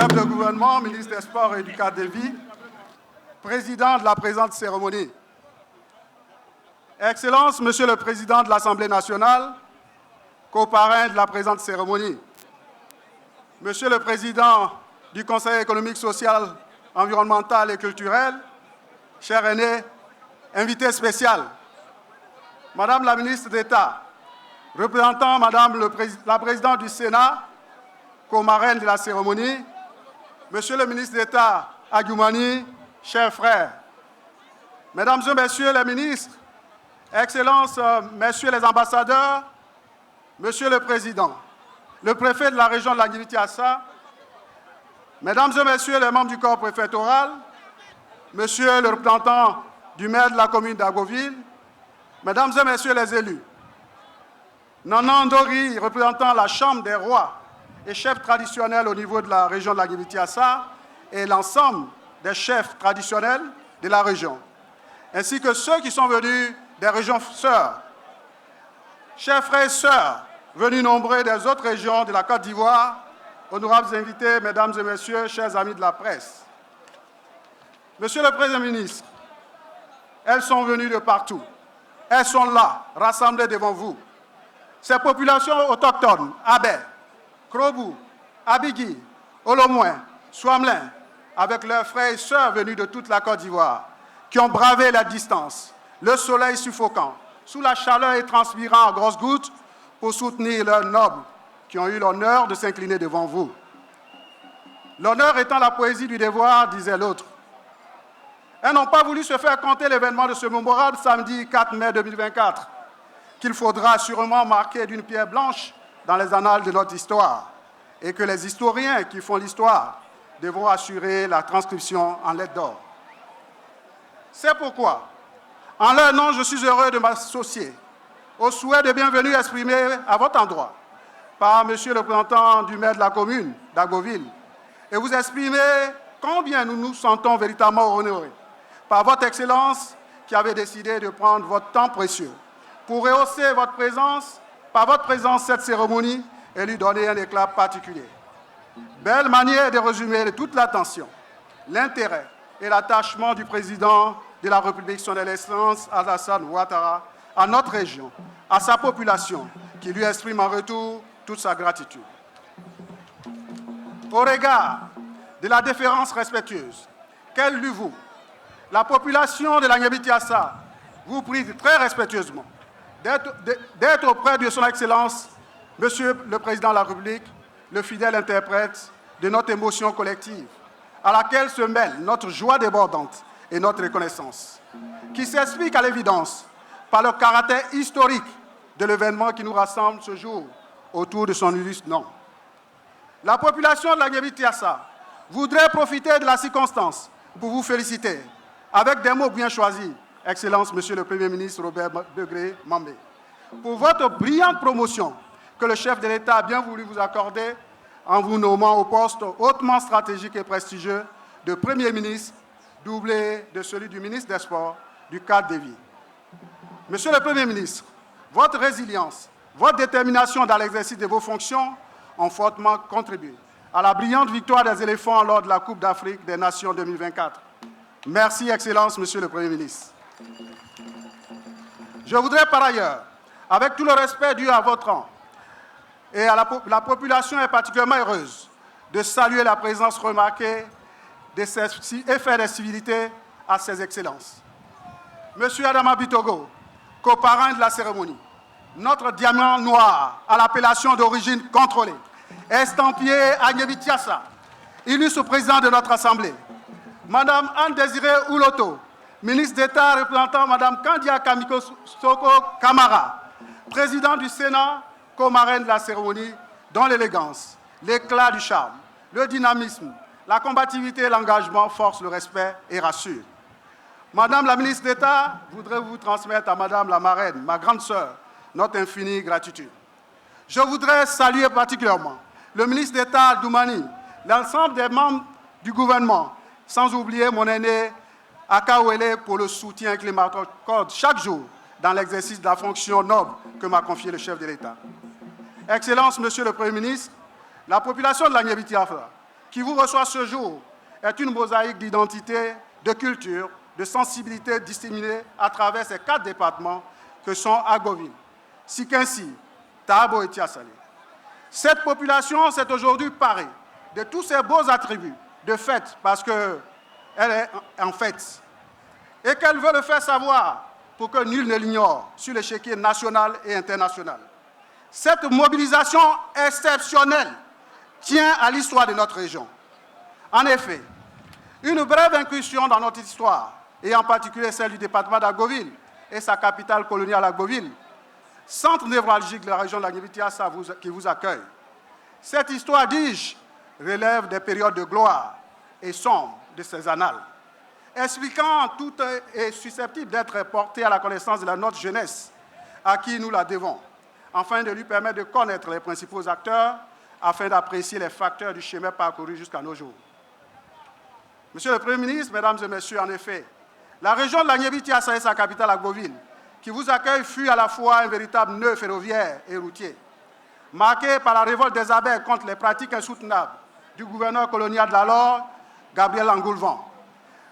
chef de gouvernement, ministre des Sports et du cadre de vie, président de la présente cérémonie. Excellences, Monsieur le Président de l'Assemblée nationale, co-parrain de la présente cérémonie, Monsieur le Président du Conseil économique, social, environnemental et culturel, cher aîné, invité spécial, Madame la ministre d'État, représentant Madame la Présidente du Sénat, co-marraine de la cérémonie, Monsieur le ministre d'État Aguimani, chers frères, Mesdames et Messieurs les ministres, Excellences, Messieurs les ambassadeurs, Monsieur le Président, le préfet de la région de la Guinée-Bissau, Mesdames et Messieurs les membres du corps préfectoral, Monsieur le représentant du maire de la commune d'Agoville, Mesdames et Messieurs les élus, Nanan Ndori, représentant la Chambre des rois et chefs traditionnels au niveau de la région de la Guinée-Bissau et l'ensemble des chefs traditionnels de la région, ainsi que ceux qui sont venus des régions sœurs. Chers frères et sœurs, venus nombreux des autres régions de la Côte d'Ivoire, honorables invités, Mesdames et Messieurs, chers amis de la presse. Monsieur le Premier ministre, elles sont venues de partout. Elles sont là, rassemblées devant vous. Ces populations autochtones, Abé, Krobou, Abigui, Olomouin, Swamlin, avec leurs frères et sœurs venus de toute la Côte d'Ivoire, qui ont bravé la distance, le soleil suffocant, sous la chaleur et transpirant en grosses gouttes pour soutenir leurs nobles qui ont eu l'honneur de s'incliner devant vous. L'honneur étant la poésie du devoir, disait l'autre. Elles n'ont pas voulu se faire compter l'événement de ce mémorable samedi 4 mai 2024, qu'il faudra sûrement marquer d'une pierre blanche dans les annales de notre histoire, et que les historiens qui font l'histoire devront assurer la transcription en lettres d'or. C'est pourquoi, en leur nom, je suis heureux de m'associer au souhait de bienvenue exprimé à votre endroit par Monsieur le représentant du maire de la commune d'Agoville, et vous exprimer combien nous nous sentons véritablement honorés par votre Excellence qui avait décidé de prendre votre temps précieux pour rehausser votre présence, par votre présence, cette cérémonie et lui donner un éclat particulier. Belle manière de résumer toute l'attention, l'intérêt et l'attachement du président de la République, son Excellence Alassane Ouattara, à notre région, à sa population, qui lui exprime en retour toute sa gratitude. Au regard de la déférence respectueuse qu'elle lui voue, la population de la Guinée-Bissau vous prie très respectueusement d'être auprès de son Excellence, Monsieur le Président de la République, le fidèle interprète de notre émotion collective, à laquelle se mêle notre joie débordante et notre reconnaissance, qui s'explique à l'évidence par le caractère historique de l'événement qui nous rassemble ce jour autour de son illustre nom. La population de la Guinée-Bissau voudrait profiter de la circonstance pour vous féliciter avec des mots bien choisis, Excellence, Monsieur le Premier ministre Robert Begré Mambé, pour votre brillante promotion que le chef de l'État a bien voulu vous accorder en vous nommant au poste hautement stratégique et prestigieux de Premier ministre, doublé de celui du ministre des Sports, du cadre de vie. Monsieur le Premier ministre, votre résilience, votre détermination dans l'exercice de vos fonctions ont fortement contribué à la brillante victoire des éléphants lors de la Coupe d'Afrique des Nations 2024. Merci, Excellence, Monsieur le Premier ministre. Je voudrais par ailleurs, avec tout le respect dû à votre rang, et à la population est particulièrement heureuse de saluer la présence remarquée de ces effets de civilité à ses excellences. Monsieur Adama Bitogo, co-parrain de la cérémonie, notre diamant noir à l'appellation d'origine contrôlée, estampillé à Guinée-Bissau, illustre président de notre Assemblée, Madame Anne-Désirée Ouloto, ministre d'État représentant Madame Kandia Kamiko Soko Kamara, président du Sénat, co-marraine de la cérémonie, dont l'élégance, l'éclat du charme, le dynamisme, la combativité et l'engagement forcent le respect et rassurent. Madame la ministre d'État, voudrais vous transmettre à Madame la marraine, ma grande sœur, notre infinie gratitude. Je voudrais saluer particulièrement le ministre d'État Doumani, l'ensemble des membres du gouvernement, sans oublier mon aîné Akawele pour le soutien qu'il m'accorde chaque jour dans l'exercice de la fonction noble que m'a confiée le chef de l'État. Excellence, Monsieur le Premier ministre, la population de la Guinée-Bissau qui vous reçoit ce jour est une mosaïque d'identité, de culture, de sensibilité disséminée à travers ces 4 départements que sont Agoville, Sikinsi, Tabo et Tiasalé. Cette population s'est aujourd'hui parée de tous ces beaux attributs, de fait, parce qu'elle est en fait, et qu'elle veut le faire savoir pour que nul ne l'ignore sur l'échiquier national et international. Cette mobilisation exceptionnelle tient à l'histoire de notre région. En effet, une brève incursion dans notre histoire, et en particulier celle du département d'Agoville et sa capitale coloniale Agoville, centre névralgique de la région de l'Agniébi-Tiassa qui vous accueille. Cette histoire, dis-je, relève des périodes de gloire et sombre de ces annales, expliquant tout est susceptible d'être porté à la connaissance de notre jeunesse, à qui nous la devons, afin de lui permettre de connaître les principaux acteurs, afin d'apprécier les facteurs du chemin parcouru jusqu'à nos jours. Monsieur le Premier ministre, Mesdames et Messieurs, en effet, la région de l'Agniébi-Tiassa et sa capitale Agoville, qui vous accueille, fut à la fois un véritable nœud ferroviaire et routier, marqué par la révolte des abeilles contre les pratiques insoutenables du gouverneur colonial de l'alors, Gabriel Angoulvan.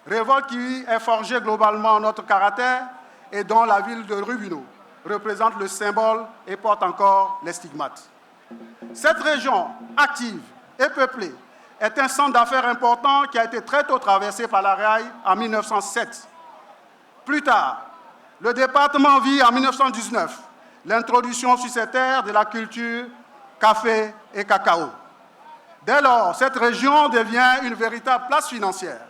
Révolte qui a forgé globalement notre caractère et dont la ville de Rubino représente le symbole et porte encore les stigmates. Cette région active et peuplée est un centre d'affaires important qui a été très tôt traversé par la rail en 1907. Plus tard, le département vit en 1919 l'introduction sur ces terres de la culture café et cacao. Dès lors, cette région devient une véritable place financière,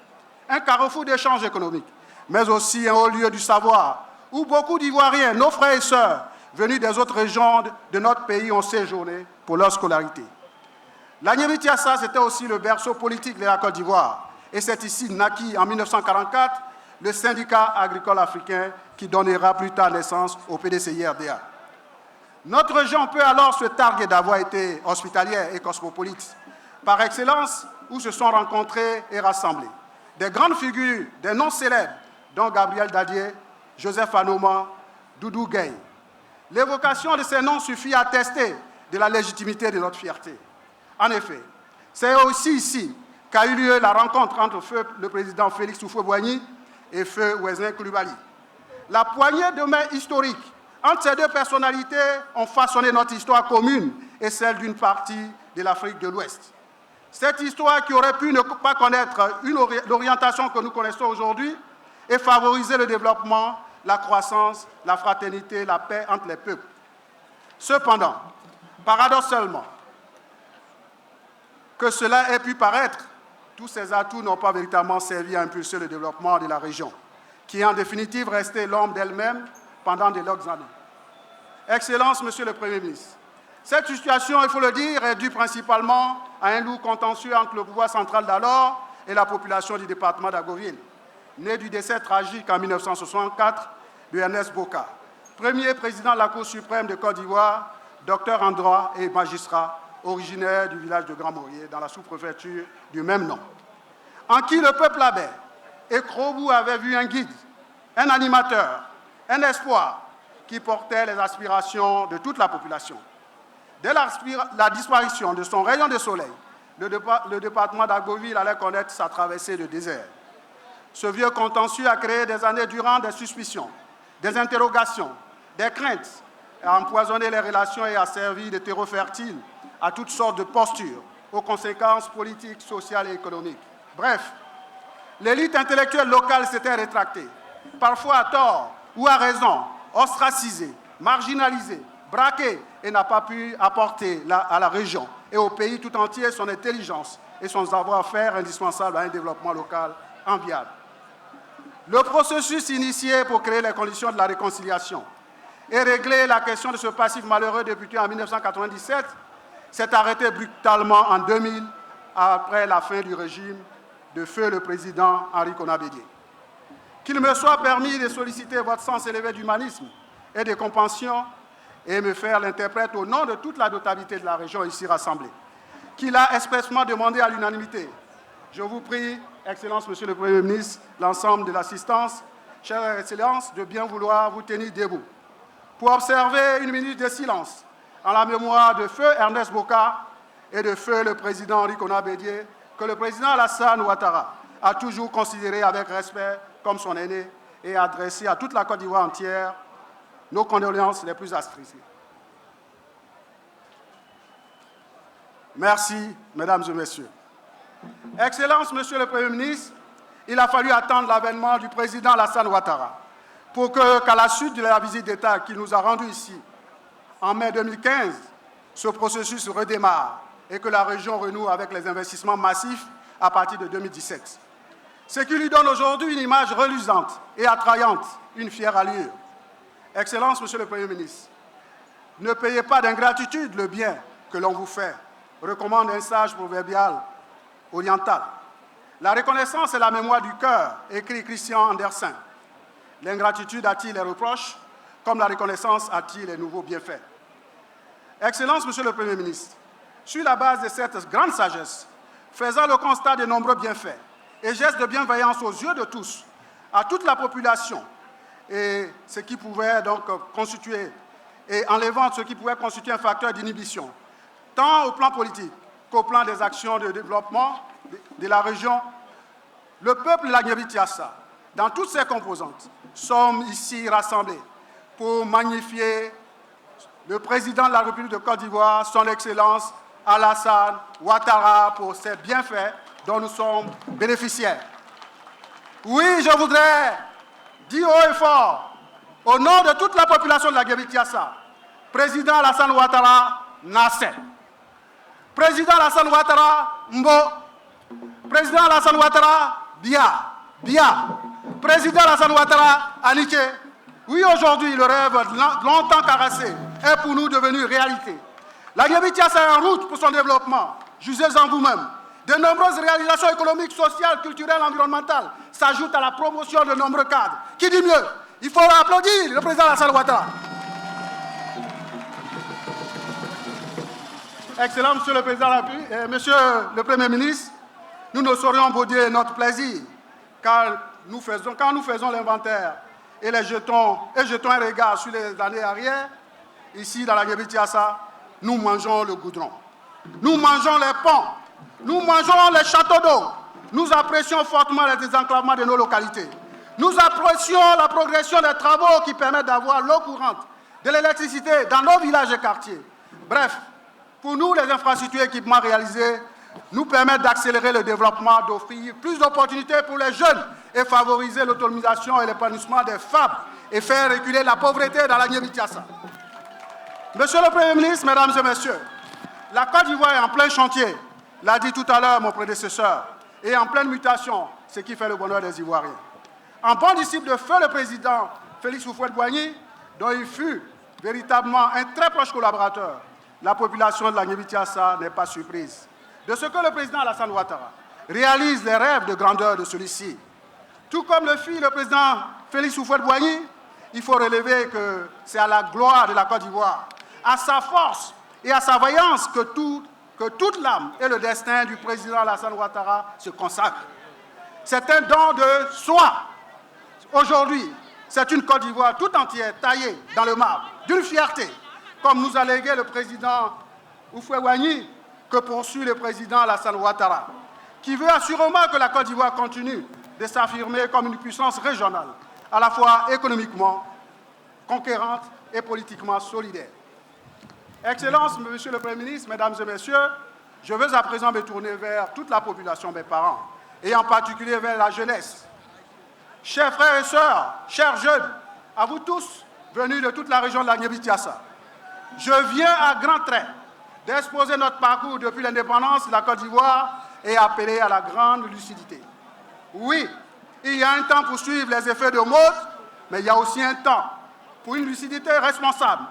un carrefour d'échanges économiques, mais aussi un haut lieu du savoir, où beaucoup d'Ivoiriens, nos frères et sœurs, venus des autres régions de notre pays, ont séjourné pour leur scolarité. L'Agniébi-Tiassa, c'était aussi le berceau politique de la Côte d'Ivoire, et c'est ici naquit en 1944 le syndicat agricole africain qui donnera plus tard naissance au PDCI-RDA. Notre région peut alors se targuer d'avoir été hospitalière et cosmopolite, par excellence, où se sont rencontrés et rassemblés des grandes figures, des noms célèbres, dont Gabriel Dadier, Joseph Anoma, Doudou Gueye. L'évocation de ces noms suffit à attester de la légitimité de notre fierté. En effet, c'est aussi ici qu'a eu lieu la rencontre entre feu le président Félix Houphouët-Boigny et feu Ouezin Coulibaly. La poignée de main historique entre ces deux personnalités ont façonné notre histoire commune et celle d'une partie de l'Afrique de l'Ouest. Cette histoire qui aurait pu ne pas connaître l'orientation que nous connaissons aujourd'hui et favoriser le développement, la croissance, la fraternité, la paix entre les peuples. Cependant, paradoxalement, que cela ait pu paraître, tous ces atouts n'ont pas véritablement servi à impulser le développement de la région, qui est en définitive restée l'ombre d'elle-même pendant de longues années. Excellence, Monsieur le Premier ministre, cette situation, il faut le dire, est due principalement à un lourd contentieux entre le pouvoir central d'alors et la population du département d'Agoville, né du décès tragique en 1964 de Ernest Boka, premier président de la Cour suprême de Côte d'Ivoire, docteur en droit et magistrat, originaire du village de Grand-Maurier, dans la sous-préfecture du même nom, en qui le peuple abbé et Krobou avaient vu un guide, un animateur, un espoir qui portait les aspirations de toute la population. Dès la disparition de son rayon de soleil, le département d'Agoville allait connaître sa traversée de désert. Ce vieux contentieux a créé des années durant des suspicions, des interrogations, des craintes, a empoisonné les relations et a servi de terreau fertile à toutes sortes de postures, aux conséquences politiques, sociales et économiques. Bref, l'élite intellectuelle locale s'était rétractée, parfois à tort ou à raison, ostracisée, marginalisée, braquée, et n'a pas pu apporter à la région et au pays tout entier son intelligence et son savoir-faire indispensable à un développement local enviable. Le processus initié pour créer les conditions de la réconciliation et régler la question de ce passif malheureux débuté en 1997 s'est arrêté brutalement en 2000 après la fin du régime de feu le président Henri Konan Bédié. Qu'il me soit permis de solliciter votre sens élevé d'humanisme et de compassion et me faire l'interprète au nom de toute la notabilité de la région ici rassemblée, qu'il a expressément demandé à l'unanimité. Je vous prie, Excellence, Monsieur le Premier ministre, l'ensemble de l'assistance, chère Excellence, de bien vouloir vous tenir debout pour observer une minute de silence en la mémoire de feu Ernest Boka et de feu le président Henri Konan Bédié, que le président Alassane Ouattara a toujours considéré avec respect comme son aîné et a adressé à toute la Côte d'Ivoire entière nos condoléances les plus attristées. Merci, mesdames et messieurs. Excellence, Monsieur le Premier ministre, il a fallu attendre l'avènement du président Alassane Ouattara pour qu'à la suite de la visite d'État qu'il nous a rendue ici en mai 2015, ce processus redémarre et que la région renoue avec les investissements massifs à partir de 2017. Ce qui lui donne aujourd'hui une image reluisante et attrayante, une fière allure. Excellence, Monsieur le Premier ministre, ne payez pas d'ingratitude le bien que l'on vous fait, recommande un sage proverbial oriental. La reconnaissance est la mémoire du cœur, écrit Christian Andersen. L'ingratitude attire les reproches, comme la reconnaissance attire les nouveaux bienfaits. Excellence, Monsieur le Premier ministre, sur la base de cette grande sagesse, faisant le constat de nombreux bienfaits et gestes de bienveillance aux yeux de tous, à toute la population, et ce qui pouvait donc constituer, et enlevant ce qui pouvait constituer un facteur d'inhibition, tant au plan politique qu'au plan des actions de développement de la région, le peuple de la Guinée-Bissau, dans toutes ses composantes, sommes ici rassemblés pour magnifier le président de la République de Côte d'Ivoire, son Excellence Alassane Ouattara, pour ses bienfaits dont nous sommes bénéficiaires. Oui, je voudrais dire haut et fort, au nom de toute la population de la Guinée-Bissau, président Alassane Ouattara, Nasser. Président Alassane Ouattara, Mbo. Président Alassane Ouattara, Bia. Président Alassane Ouattara, Anike. Oui, aujourd'hui, le rêve longtemps caressé est pour nous devenu réalité. La Guinée-Bissau est en route pour son développement. Jugez-en vous-même. De nombreuses réalisations économiques, sociales, culturelles, environnementales s'ajoutent à la promotion de nombreux cadres. Qui dit mieux? Il faut applaudir le président Alassane Ouattara. Excellent, Monsieur le Président de la République, Monsieur le Premier ministre, nous ne saurions baudir notre plaisir quand nous faisons l'inventaire et jetons un regard sur les années arrière. Ici, dans la Guinée-Bissau, nous mangeons le goudron. Nous mangeons les ponts. Nous mangeons les châteaux d'eau. Nous apprécions fortement les désenclavements de nos localités. Nous apprécions la progression des travaux qui permettent d'avoir l'eau courante, de l'électricité dans nos villages et quartiers. Bref, pour nous, les infrastructures et équipements réalisés nous permettent d'accélérer le développement, d'offrir plus d'opportunités pour les jeunes et favoriser l'autonomisation et l'épanouissement des femmes et faire reculer la pauvreté dans la Guinée-Bissau. Monsieur le Premier ministre, Mesdames et Messieurs, la Côte d'Ivoire est en plein chantier, l'a dit tout à l'heure mon prédécesseur, et en pleine mutation, ce qui fait le bonheur des Ivoiriens. En bon disciple de feu le président Félix Houphouët-Boigny, dont il fut véritablement un très proche collaborateur, la population de la Guinée-Bissau n'est pas surprise de ce que le président Alassane Ouattara réalise les rêves de grandeur de celui-ci. Tout comme le fit le président Félix Houphouët-Boigny, il faut relever que c'est à la gloire de la Côte d'Ivoire, à sa force et à sa vaillance que toute l'âme et le destin du président Alassane Ouattara se consacrent. C'est un don de soi. Aujourd'hui, c'est une Côte d'Ivoire tout entière taillée dans le marbre, d'une fierté, comme nous a légué le président Houphouët-Boigny, que poursuit le président Alassane Ouattara, qui veut assurément que la Côte d'Ivoire continue de s'affirmer comme une puissance régionale, à la fois économiquement conquérante et politiquement solidaire. Excellence, Monsieur le Premier ministre, Mesdames et Messieurs, je veux à présent me tourner vers toute la population, mes parents, et en particulier vers la jeunesse. Chers frères et sœurs, chers jeunes, à vous tous, venus de toute la région de la Guinée-Bissau, je viens à grands traits d'exposer notre parcours depuis l'indépendance de la Côte d'Ivoire et appeler à la grande lucidité. Oui, il y a un temps pour suivre les effets de mode, mais il y a aussi un temps pour une lucidité responsable,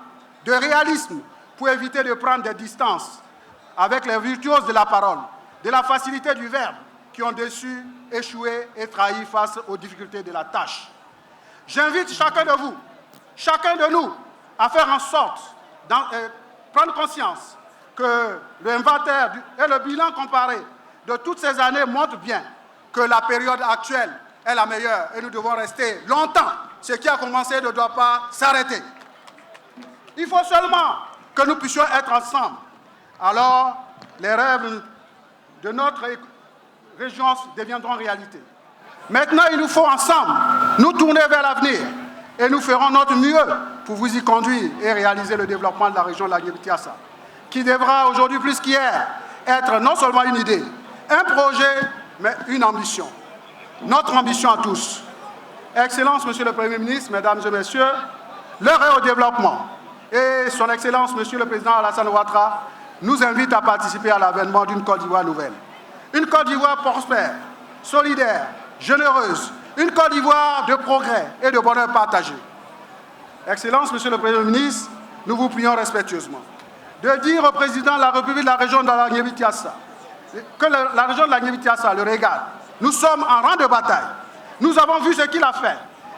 de réalisme, pour éviter de prendre des distances avec les virtuoses de la parole, de la facilité du verbe, qui ont déçu, échoué et trahi face aux difficultés de la tâche. J'invite chacun de vous, chacun de nous, à faire en sorte de prendre conscience que l'inventaire et le bilan comparé de toutes ces années montrent bien que la période actuelle est la meilleure et nous devons rester longtemps. Ce qui a commencé ne doit pas s'arrêter. Il faut seulement que nous puissions être ensemble. Alors, les rêves de notre régions deviendront réalité. Maintenant, il nous faut ensemble nous tourner vers l'avenir et nous ferons notre mieux pour vous y conduire et réaliser le développement de la région de la Guinée-Bissau, qui devra aujourd'hui plus qu'hier être non seulement une idée, un projet, mais une ambition. Notre ambition à tous. Excellence, Monsieur le Premier ministre, Mesdames et Messieurs, l'heure est au développement. Et Son Excellence, Monsieur le Président Alassane Ouattara, nous invite à participer à l'avènement d'une Côte d'Ivoire nouvelle. Une Côte d'Ivoire prospère, solidaire, généreuse, une Côte d'Ivoire de progrès et de bonheur partagé. Excellence, Monsieur le Premier ministre, nous vous prions respectueusement de dire au Président de la République de la région de la Guinée-Bissau que la région de la Guinée-Bissau le regarde. Nous sommes en rang de bataille. Nous avons vu ce qu'il a fait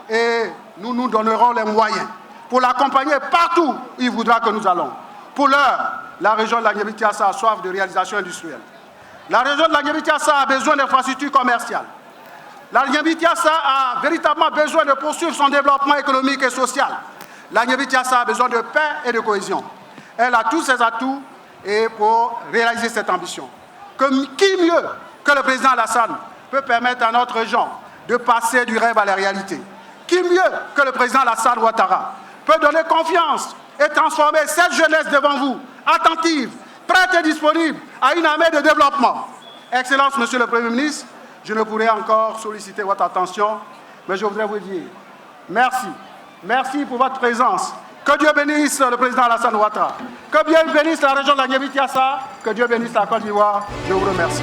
et nous nous donnerons les moyens pour l'accompagner partout où il voudra que nous allons. Pour l'heure, la région de la Guinée-Bissau a soif de réalisation industrielle. La région de la Guinée-Bissau a besoin d'infrastructures commerciales. La Guinée-Bissau a véritablement besoin de poursuivre son développement économique et social. La Guinée-Bissau a besoin de paix et de cohésion. Elle a tous ses atouts pour réaliser cette ambition. Qui mieux que le président Alassane peut permettre à notre région de passer du rêve à la réalité? Qui mieux que le président Alassane Ouattara peut donner confiance et transformer cette jeunesse devant vous, attentive, prête et disponible à une armée de développement? Excellence, Monsieur le Premier ministre, je ne pourrais encore solliciter votre attention, mais je voudrais vous dire merci. Merci pour votre présence. Que Dieu bénisse le président Alassane Ouattara. Que Dieu bénisse la région de la Guinée-Bissau. Que Dieu bénisse la Côte d'Ivoire. Je vous remercie.